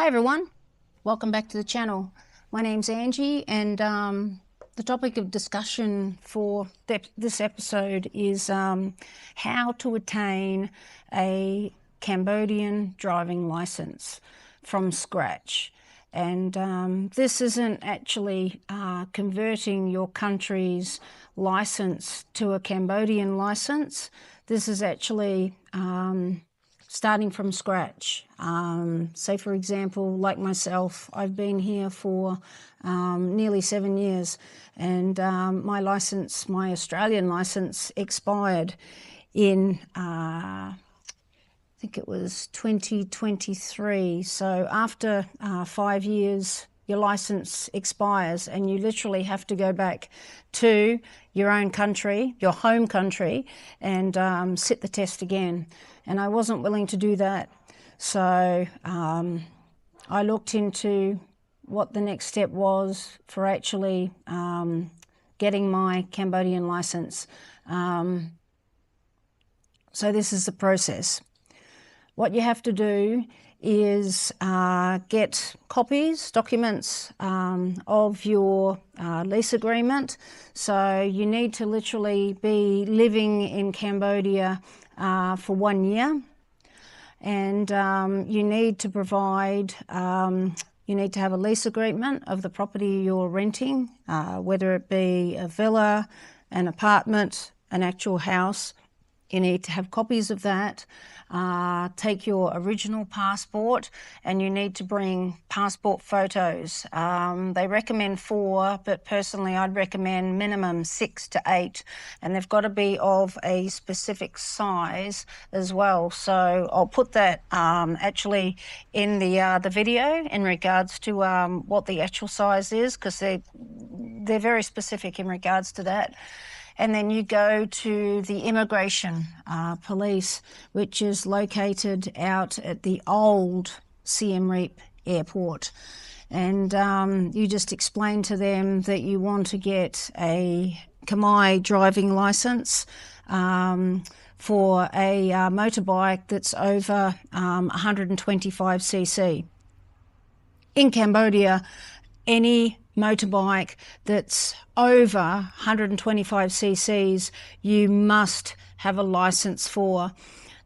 Hi everyone, welcome back to the channel. My name's Angie, and the topic of discussion for this episode is how to attain a Cambodian driving license from scratch. And this isn't actually converting your country's license to a Cambodian license. This is actually starting from scratch. Say, for example, like myself, I've been here for nearly 7 years, and my license, my Australian license, expired in I think it was 2023. So after 5 years, your license expires, and you literally have to go back to your own country, your home country, and sit the test again. And I wasn't willing to do that. So I looked into what the next step was for actually getting my Cambodian license. So this is the process. What you have to do is get copies, documents of your lease agreement. So you need to literally be living in Cambodia for 1 year, and you need to provide, you need to have a lease agreement of the property you're renting, whether it be a villa, an apartment, an actual house. You need to have copies of that. Take your original passport, and you need to bring passport photos. They recommend 4, but personally I'd recommend minimum 6 to 8, and they've got to be of a specific size as well. So I'll put that actually in the video in regards to what the actual size is, because they're very specific in regards to that. And then you go to the immigration police, which is located out at the old Siem Reap airport. And you just explain to them that you want to get a Khmer driving license for a motorbike that's over 125cc. In Cambodia, any motorbike that's over 125 cc's, you must have a license for.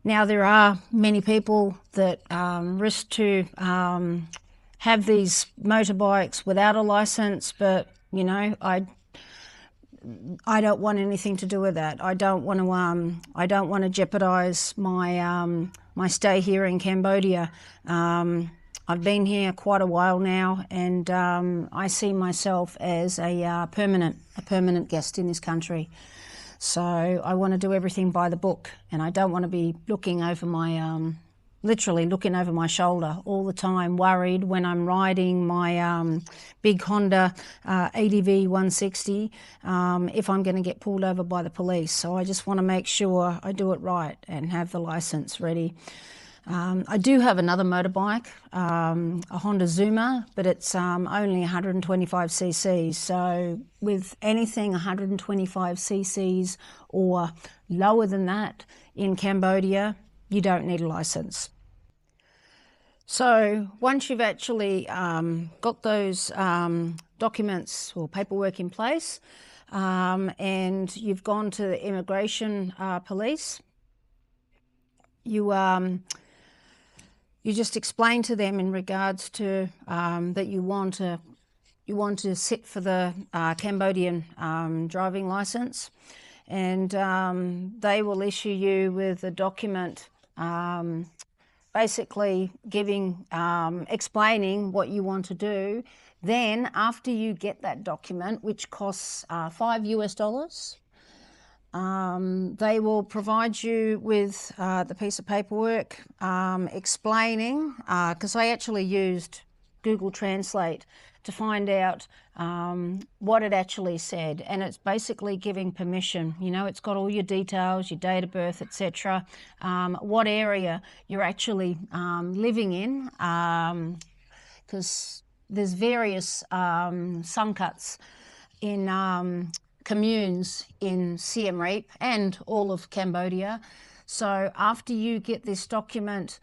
Now, there are many people that risk to have these motorbikes without a license, but you know, I don't want anything to do with that. I don't want to jeopardize my my stay here in Cambodia. I've been here quite a while now, and I see myself as a permanent guest in this country. So I want to do everything by the book, and I don't want to be looking over my, literally looking over my shoulder all the time, worried when I'm riding my big Honda ADV 160 if I'm going to get pulled over by the police. So I just want to make sure I do it right and have the license ready. I do have another motorbike, a Honda Zuma, but it's only 125 cc's. So with anything 125 cc's or lower than that in Cambodia, you don't need a license. So once you've actually got those documents or paperwork in place, and you've gone to the immigration police, you just explain to them in regards to that you want to sit for the Cambodian driving license, and they will issue you with a document basically explaining what you want to do. Then after you get that document, which costs $5 US, they will provide you with the piece of paperwork explaining, because I actually used Google Translate to find out what it actually said, and it's basically giving permission. You know, it's got all your details, your date of birth, etc., what area you're actually living in, because there's various suncuts in communes in Siem Reap and all of Cambodia. So after you get this document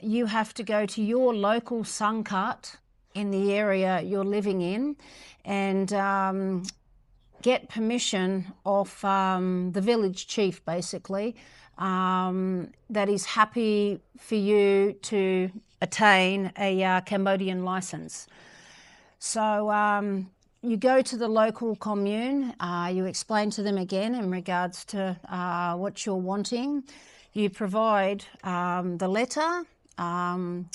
you have to go to your local sangkat in the area you're living in and get permission of the village chief, basically, that is happy for you to attain a Cambodian license. So you go to the local commune, you explain to them again in regards to what you're wanting. You provide the letter, and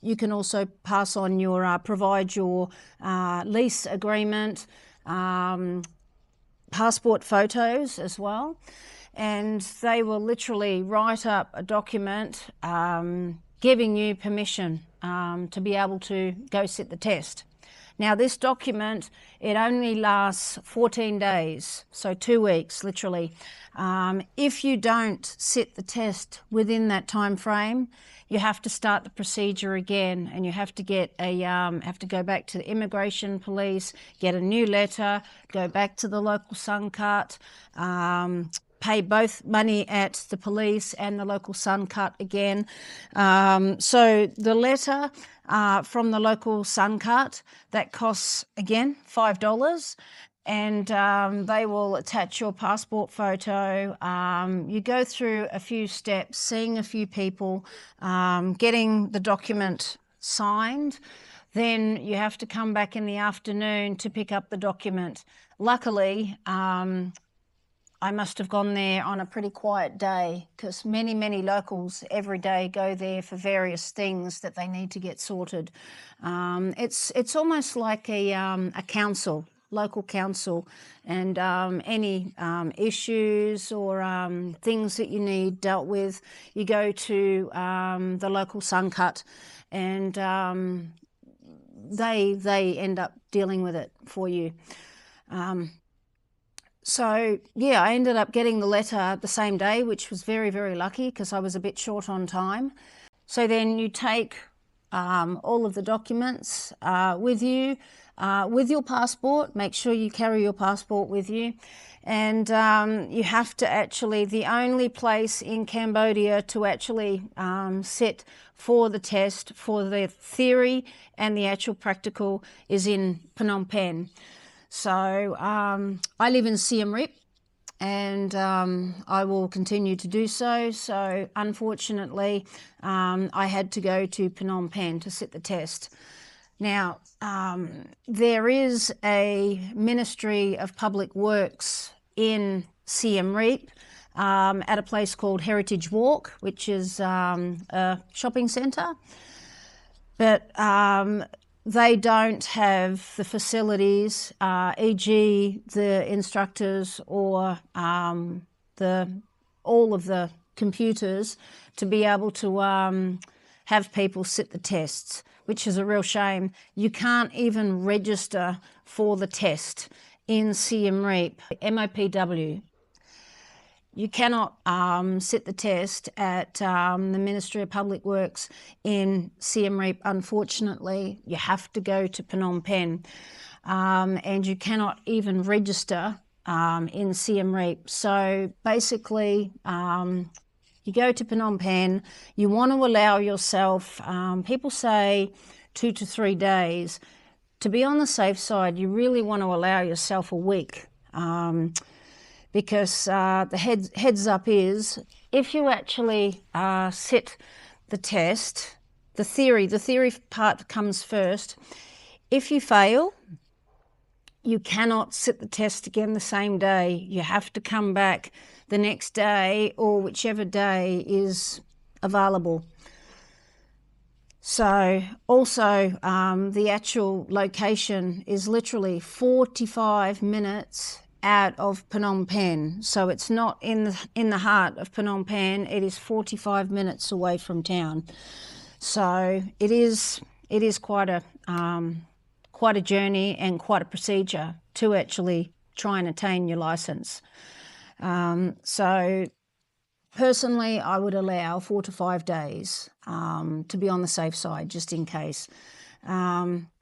you can also pass on your provide your lease agreement, passport photos as well, and they will literally write up a document giving you permission to be able to go sit the test. Now, this document, it only lasts 14 days, so 2 weeks, literally. If you don't sit the test within that time frame, you have to start the procedure again, and you have to get have to go back to the immigration police, get a new letter, go back to the local sangkat, pay both money at the police and the local sangkat again. So the letter from the local sangkat, that costs, again, $5, and they will attach your passport photo. You go through a few steps, seeing a few people, getting the document signed. Then you have to come back in the afternoon to pick up the document. Luckily, I must have gone there on a pretty quiet day, because many locals every day go there for various things that they need to get sorted. It's almost like a council, local council, and any issues or things that you need dealt with, you go to the local sangkat, and they end up dealing with it for you. So, yeah, I ended up getting the letter the same day, which was very lucky, because I was a bit short on time. So then you take all of the documents with you, with your passport. Make sure you carry your passport with you. And you have to actually, the only place in Cambodia to actually sit for the test, for the theory and the actual practical, is in Phnom Penh. So I live in Siem Reap, and I will continue to do so. So unfortunately, I had to go to Phnom Penh to sit the test. Now, there is a Ministry of Public Works in Siem Reap at a place called Heritage Walk, which is a shopping centre. But they don't have the facilities, e.g. the instructors or all of the computers to be able to have people sit the tests, which is a real shame. You can't even register for the test in Siem Reap, MOPW. You cannot sit the test at the Ministry of Public Works in Siem Reap. Unfortunately, you have to go to Phnom Penh, and you cannot even register in Siem Reap. So basically, you go to Phnom Penh, you want to allow yourself, people say 2 to 3 days. To be on the safe side, you really want to allow yourself a week. Because the heads up is, if you actually sit the test, the theory part comes first. If you fail, you cannot sit the test again the same day. You have to come back the next day, or whichever day is available. So also the actual location is literally 45 minutes out of Phnom Penh. So it's not in the heart of Phnom Penh. It is 45 minutes away from town. So it is quite a journey and quite a procedure to actually try and attain your license. So personally, I would allow 4 to 5 days to be on the safe side, just in case.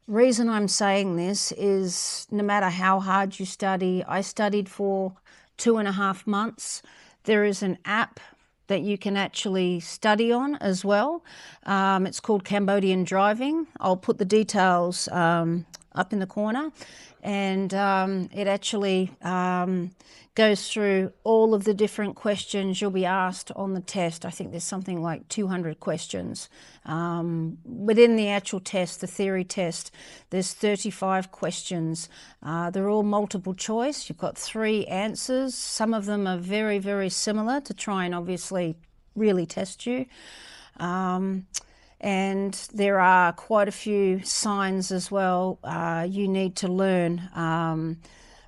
Reason I'm saying this is, no matter how hard you study, I studied for 2.5 months. There is an app that you can actually study on as well. It's called Cambodian driving. I'll put the details up in the corner, and it actually goes through all of the different questions you'll be asked on the test. I think there's something like 200 questions. Within the actual test, the theory test, there's 35 questions. They're all multiple choice. You've got 3 answers. Some of them are very, very similar to try and obviously really test you. And there are quite a few signs as well you need to learn.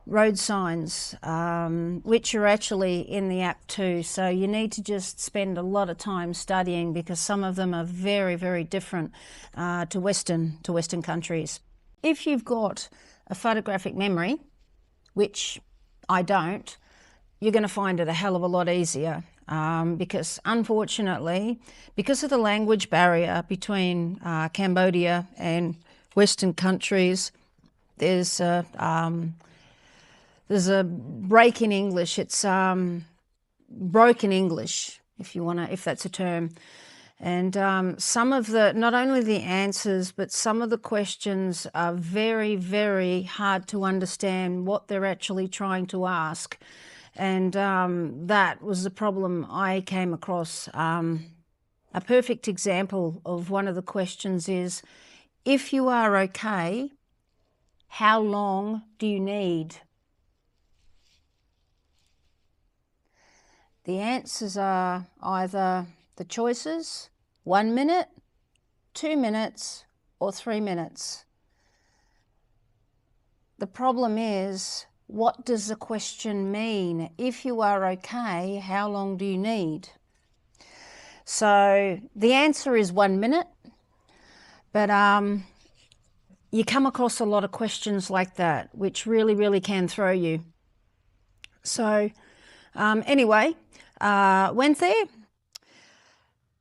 Road signs, which are actually in the app too. So you need to just spend a lot of time studying, because some of them are very, very different to Western countries. If you've got a photographic memory, which I don't, you're going to find it a hell of a lot easier. Because unfortunately, because of the language barrier between Cambodia and Western countries, there's a break in English. It's broken English, if that's a term. And some of not only the answers, but some of the questions are very, very hard to understand what they're actually trying to ask. And that was the problem I came across. A perfect example of one of the questions is, if you are okay, how long do you need? The answers are either the choices, 1 minute, 2 minutes, or 3 minutes. The problem is, what does the question mean? If you are okay, how long do you need? So the answer is 1 minute, but you come across a lot of questions like that, which really, really can throw you. So anyway, went there,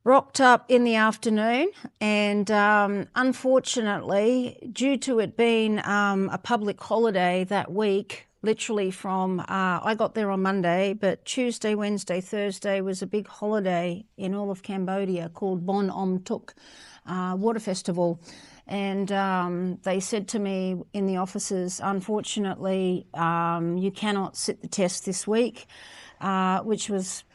rocked up in the afternoon, and unfortunately, due to it being a public holiday that week, literally from, I got there on Monday, but Tuesday, Wednesday, Thursday was a big holiday in all of Cambodia called Bon Om Tuk Water Festival. And they said to me in the offices, unfortunately, you cannot sit the test this week, which was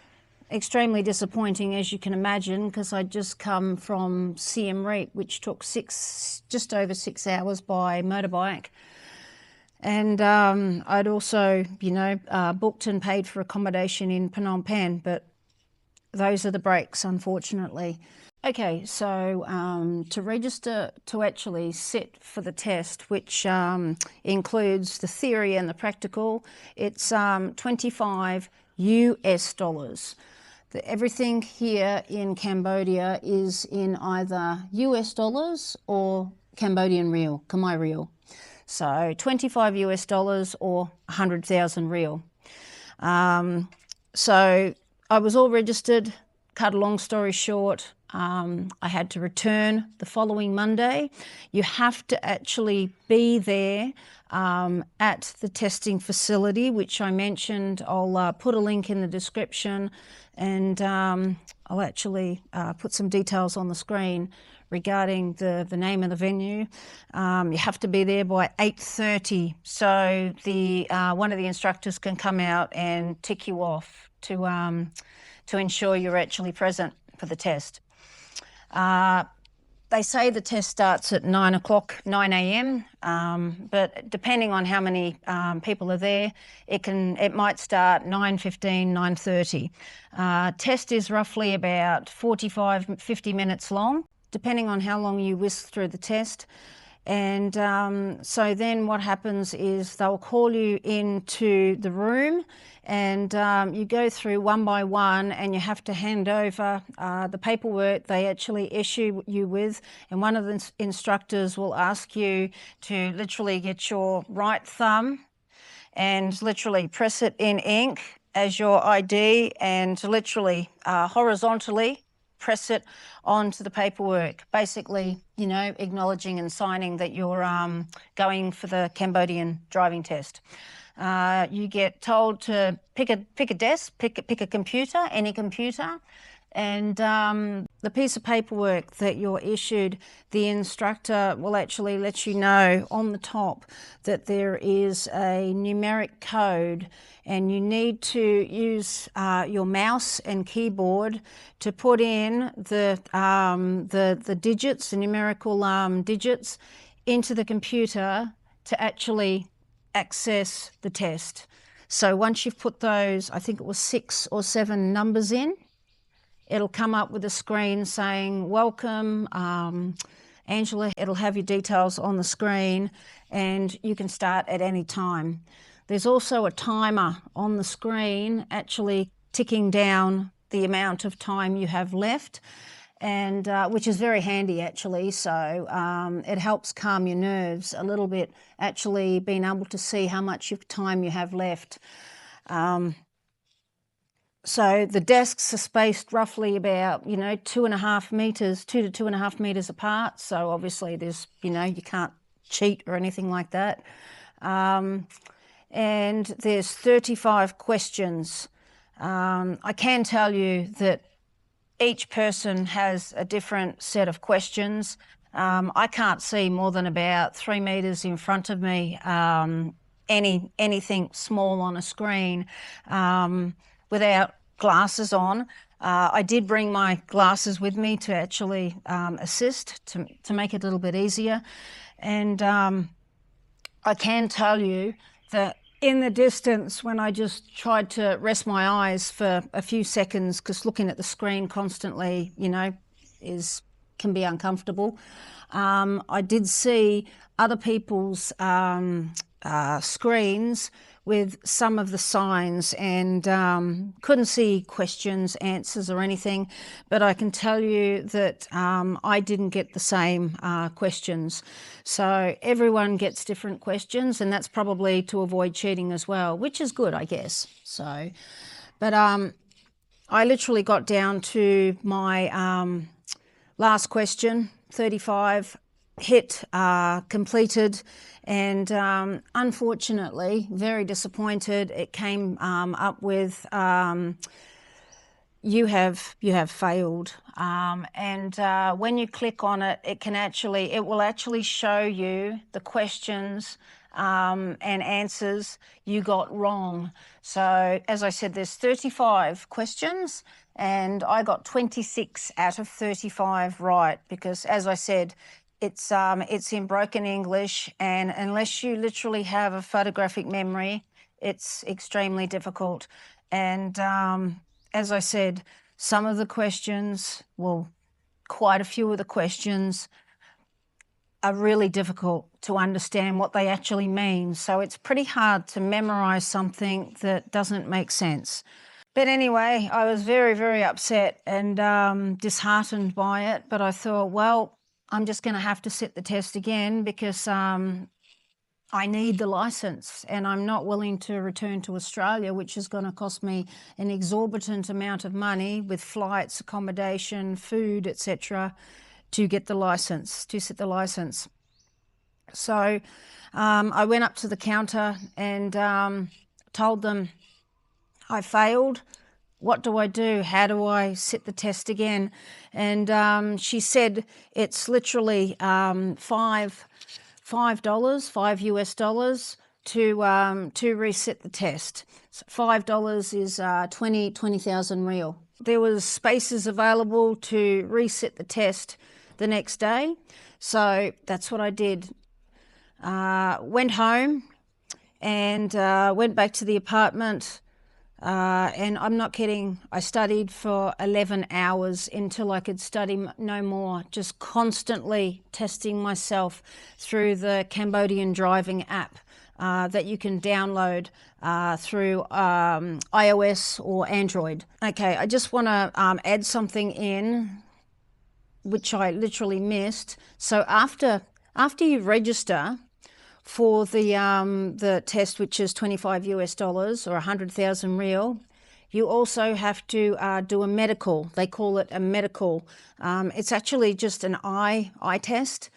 extremely disappointing, as you can imagine, because I'd just come from Siem Reap, which took just over 6 hours by motorbike. And I'd also, booked and paid for accommodation in Phnom Penh, but those are the breaks, unfortunately. Okay, so to register to actually sit for the test, which includes the theory and the practical, it's $25 US. Everything here in Cambodia is in either US dollars or Cambodian riel, Khmer riel. So 25 US dollars or 100,000 riel. So I was all registered. Cut a long story short, I had to return the following Monday. You have to actually be there at the testing facility, which I mentioned. I'll put a link in the description, and I'll actually put some details on the screen regarding the name of the venue. You have to be there by 8:30, so one of the instructors can come out and tick you off to ensure you're actually present for the test. They say the test starts at 9 a.m, but depending on how many people are there, it might start 9:15, 9:30. Test is roughly about 45, 50 minutes long, depending on how long you whisk through the test. And so then what happens is they'll call you into the room, and you go through one by one, and you have to hand over the paperwork they actually issue you with, and one of the instructors will ask you to literally get your right thumb and literally press it in ink as your ID, and literally horizontally press it onto the paperwork, basically, acknowledging and signing that you're going for the Cambodian driving test. You get told to pick a desk, pick a computer, any computer, and the piece of paperwork that you're issued, the instructor will actually let you know on the top that there is a numeric code, and you need to use your mouse and keyboard to put in the digits, the numerical digits, into the computer to actually access the test. So once you've put those, I think it was 6 or 7 numbers in, it'll come up with a screen saying, welcome, Angela. It'll have your details on the screen, and you can start at any time. There's also a timer on the screen actually ticking down the amount of time you have left, and which is very handy actually. So it helps calm your nerves a little bit, actually being able to see how much time you have left. So the desks are spaced roughly about, 2.5 meters, 2 to 2.5 meters apart. So obviously there's, you can't cheat or anything like that. And there's 35 questions. I can tell you that each person has a different set of questions. I can't see more than about 3 meters in front of me, anything small on a screen, without glasses on. I did bring my glasses with me to actually assist, to make it a little bit easier. And I can tell you that in the distance, when I just tried to rest my eyes for a few seconds, because looking at the screen constantly, can be uncomfortable, I did see other people's screens with some of the signs, and couldn't see questions, answers or anything, but I can tell you that I didn't get the same questions. So everyone gets different questions, and that's probably to avoid cheating as well, which is good, I guess. So, but I literally got down to my last question, 35, hit completed, and unfortunately, very disappointed, it came up with you have failed, and when you click on it, it will actually show you the questions and answers you got wrong. So as I said, there's 35 questions, and I got 26 out of 35 right, because as I said, it's in broken English, and unless you literally have a photographic memory, it's extremely difficult. And as I said, some of the questions, well, quite a few of the questions are really difficult to understand what they actually mean. So it's pretty hard to memorize something that doesn't make sense. But anyway, I was very, very upset and disheartened by it. But I thought, well, I'm just going to have to sit the test again, because I need the license, and I'm not willing to return to Australia, which is going to cost me an exorbitant amount of money with flights, accommodation, food, etc., to get the license, to sit the license. So I went up to the counter and told them I failed. What do I do? How do I sit the test again? And she said it's literally $5 US to reset the test. So $5 is 20,000 real. There was spaces available to reset the test the next day, so that's what I did. Went home and went back to the apartment. And I'm not kidding, I studied for 11 hours until I could study no more, just constantly testing myself through the Cambodian driving app that you can download through iOS or Android. Okay, I just want to add something in, which I literally missed. So after you register for the test, which is 25 US dollars or 100,000 real, you also have to do a medical. They call it a medical. It's actually just an eye test,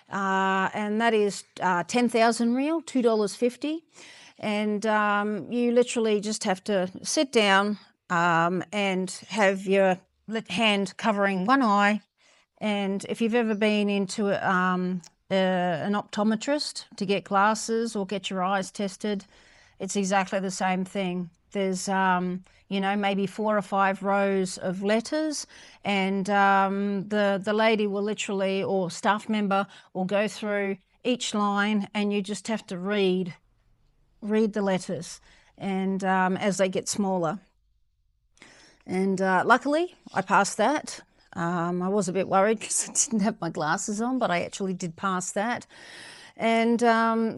and that is 10,000 real, $2.50. And you literally just have to sit down and have your hand covering one eye. And if you've ever been into an optometrist to get glasses or get your eyes tested, it's exactly the same thing. There's, you know, maybe 4 or 5 rows of letters, and the lady will literally, or staff member will go through each line, and you just have to read the letters, and as they get smaller. And luckily, I passed that. I was a bit worried because I didn't have my glasses on, but I actually did pass that. And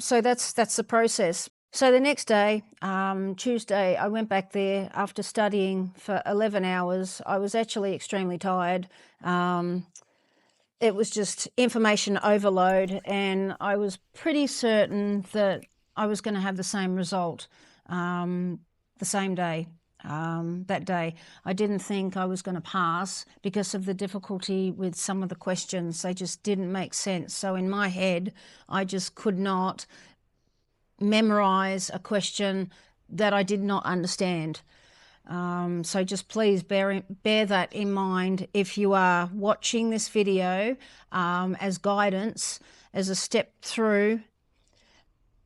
so that's the process. So the next day, Tuesday, I went back there after studying for 11 hours. I was actually extremely tired. It was just information overload, and I was pretty certain that I was going to have the same result the same day. That day, I didn't think I was going to pass because of the difficulty with some of the questions. They just didn't make sense. So in my head, I just could not memorize a question that I did not understand. So just please bear that in mind if you are watching this video as guidance, as a step through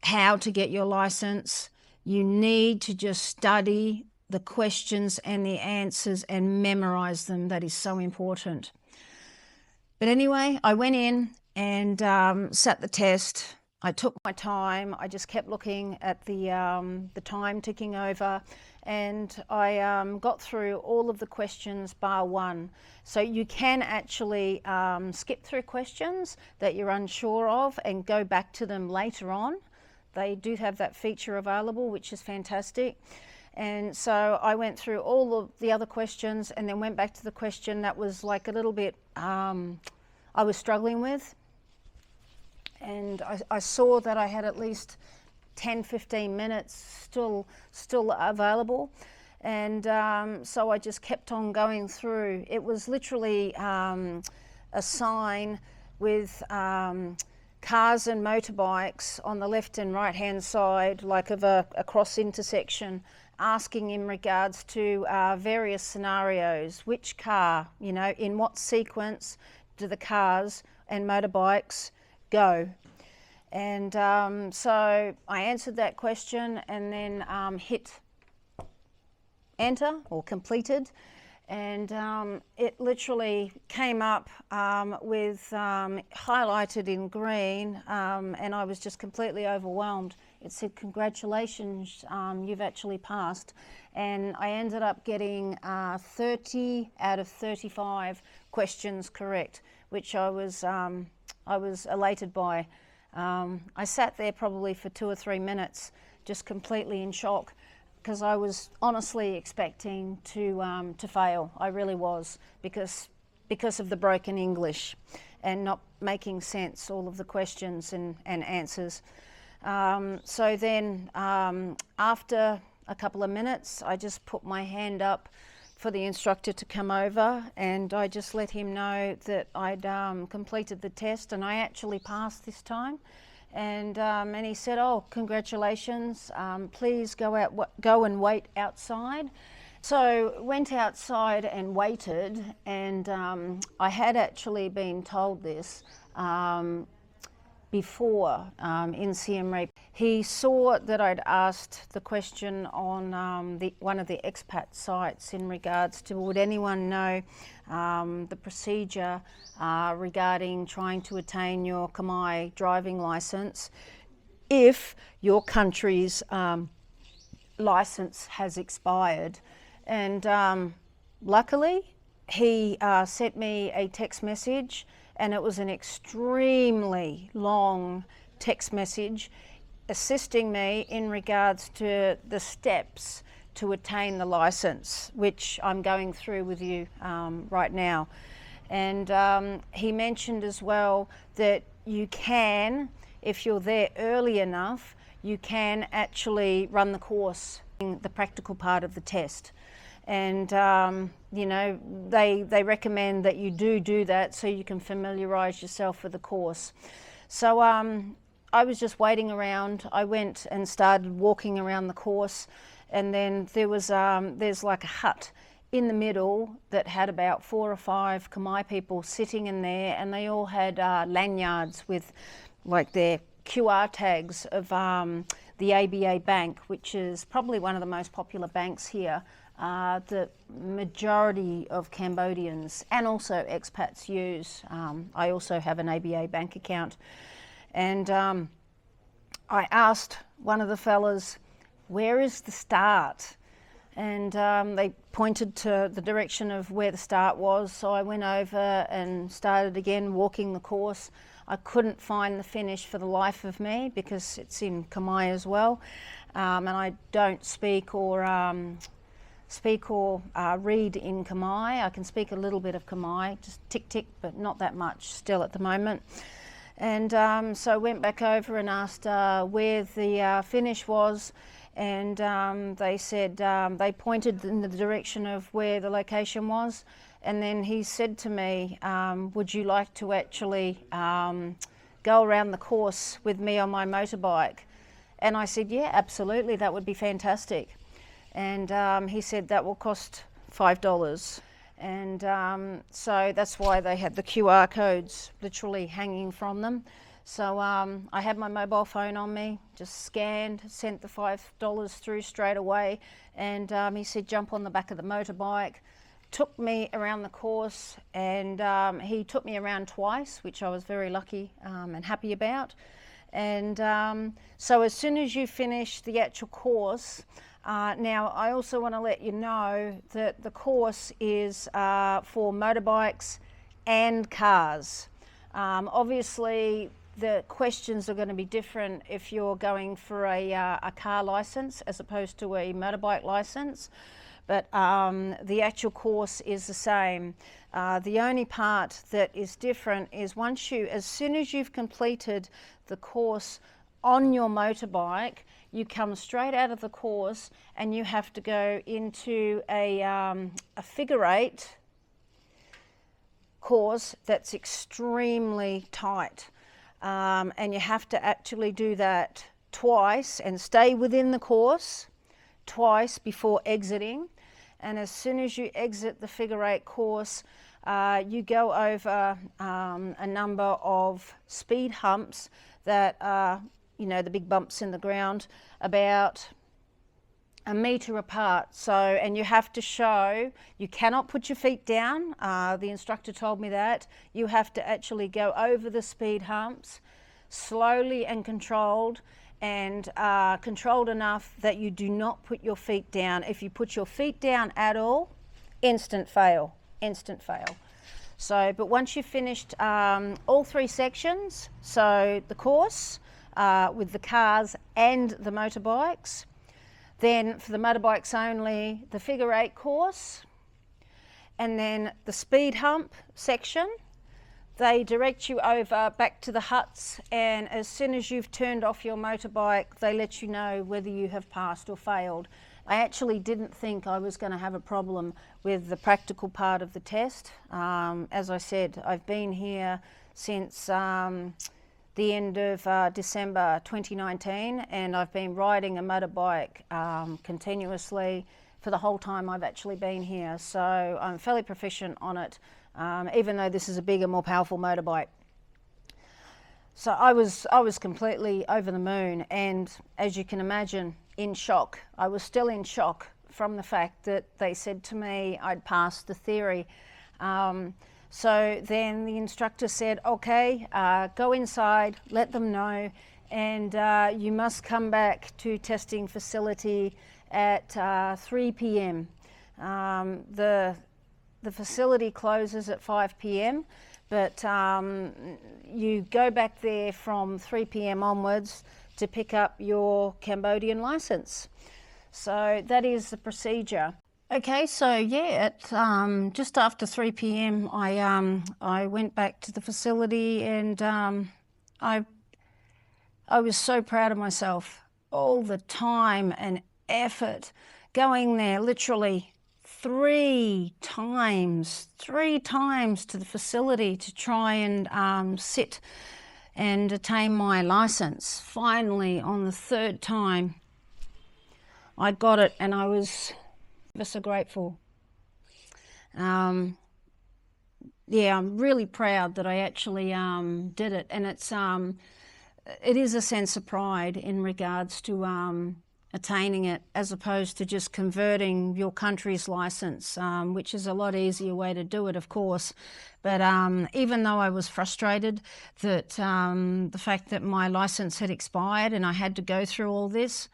how to get your license. You need to just study the questions and the answers and memorize them. That is so important. But anyway, I went in and sat the test. I took my time. I just kept looking at the time ticking over, and I got through all of the questions bar one. So you can actually skip through questions that you're unsure of and go back to them later on. They do have that feature available, which is fantastic. And so I went through all of the other questions and then went back to the question that was like a little bit I was struggling with. And I saw that I had at least 10-15 minutes still available. And so I just kept on going through. It was literally a sign with cars and motorbikes on the left and right hand side, like of a cross intersection, asking in regards to various scenarios. Which car, you know, in what sequence do the cars and motorbikes go? And so I answered that question and then hit enter, or completed, and it literally came up with highlighted in green, and I was just completely overwhelmed. It said, "Congratulations, you've actually passed." And I ended up getting 30 out of 35 questions correct, which I was elated by. I sat there probably for 2 or 3 minutes, just completely in shock, because I was honestly expecting to fail. I really was, because of the broken English and not making sense, all of the questions and answers. So then after a couple of minutes, I just put my hand up for the instructor to come over, and I just let him know that I'd completed the test and I actually passed this time. And he said, "Oh, congratulations, please go and wait outside." So went outside and waited, and I had actually been told this before in Siem Reap. He saw that I'd asked the question on one of the expat sites in regards to, would anyone know the procedure regarding trying to attain your Khmer driving license if your country's license has expired. And luckily he sent me a text message, and it was an extremely long text message assisting me in regards to the steps to attain the license, which I'm going through with you right now. And he mentioned as well that you can, if you're there early enough, you can actually run the course, the practical part of the test. And you know, they recommend that you do that so you can familiarize yourself with the course. So I was just waiting around. I went and started walking around the course, and then there's like a hut in the middle that had about 4 or 5 Khmer people sitting in there, and they all had lanyards with like their QR tags of the ABA Bank, which is probably one of the most popular banks here. The majority of Cambodians and also expats use. I also have an ABA bank account, and I asked one of the fellas, where is the start? And they pointed to the direction of where the start was, so I went over and started again walking the course. I couldn't find the finish for the life of me because it's in Khmer as well, and I don't speak or read in Khmer. I can speak a little bit of Khmer, just tick tick, but not that much still at the moment. And so I went back over and asked where the finish was, and they said, they pointed in the direction of where the location was, and then he said to me, would you like to actually go around the course with me on my motorbike? And I said, yeah, absolutely, that would be fantastic. And he said that will cost $5. And so that's why they had the QR codes literally hanging from them. So I had my mobile phone on me, just scanned, sent the $5 through straight away, and he said jump on the back of the motorbike, took me around the course, and he took me around twice, which I was very lucky and happy about. And so as soon as you finish the actual course, now I also want to let you know that the course is for motorbikes and cars. Obviously the questions are going to be different if you're going for a car license as opposed to a motorbike license, but the actual course is the same. The only part that is different is as soon as you've completed the course on your motorbike, you come straight out of the course and you have to go into a figure 8 course that's extremely tight. And you have to actually do that twice and stay within the course twice before exiting. And as soon as you exit the figure 8 course, you go over a number of speed humps that are, you know, the big bumps in the ground, about a metre apart. So, and you have to show, you cannot put your feet down. The instructor told me that. You have to actually go over the speed humps slowly and controlled enough that you do not put your feet down. If you put your feet down at all, instant fail, instant fail. So, but once you've finished all 3 sections, so the course with the cars and the motorbikes, then for the motorbikes only, the figure 8 course, and then the speed hump section, they direct you over back to the huts, and as soon as you've turned off your motorbike, they let you know whether you have passed or failed. I actually didn't think I was going to have a problem with the practical part of the test. As I said, I've been here since the end of December 2019, and I've been riding a motorbike continuously for the whole time I've actually been here. So I'm fairly proficient on it, even though this is a bigger, more powerful motorbike. So I was completely over the moon, and as you can imagine, in shock. I was still in shock from the fact that they said to me I'd passed the theory. So then the instructor said, okay, go inside, let them know, and you must come back to testing facility at 3 p.m. The facility closes at 5 p.m, but you go back there from 3 p.m. onwards to pick up your Cambodian license. So that is the procedure. Okay, so yeah, at just after 3 p.m, I went back to the facility, and I was so proud of myself. All the time and effort going there, literally 3 times to the facility to try and sit and attain my license. Finally, on the third time, I got it, and I was so grateful. Yeah, I'm really proud that I actually did it, and it is a sense of pride in regards to attaining it, as opposed to just converting your country's license, which is a lot easier way to do it, of course. But even though I was frustrated that the fact that my license had expired and I had to go through all this,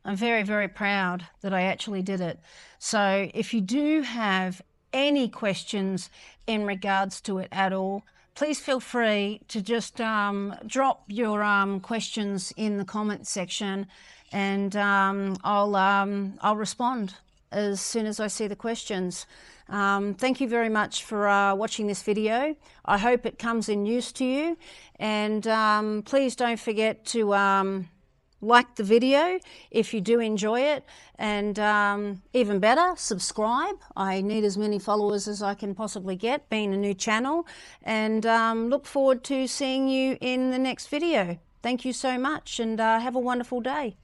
I'm very, very proud that I actually did it. So if you do have any questions in regards to it at all, please feel free to just drop your questions in the comment section, and I'll respond as soon as I see the questions. Thank you very much for watching this video. I hope it comes in use to you, and please don't forget to like the video if you do enjoy it, and even better, subscribe. I need as many followers as I can possibly get, being a new channel, and look forward to seeing you in the next video. Thank you so much, and have a wonderful day.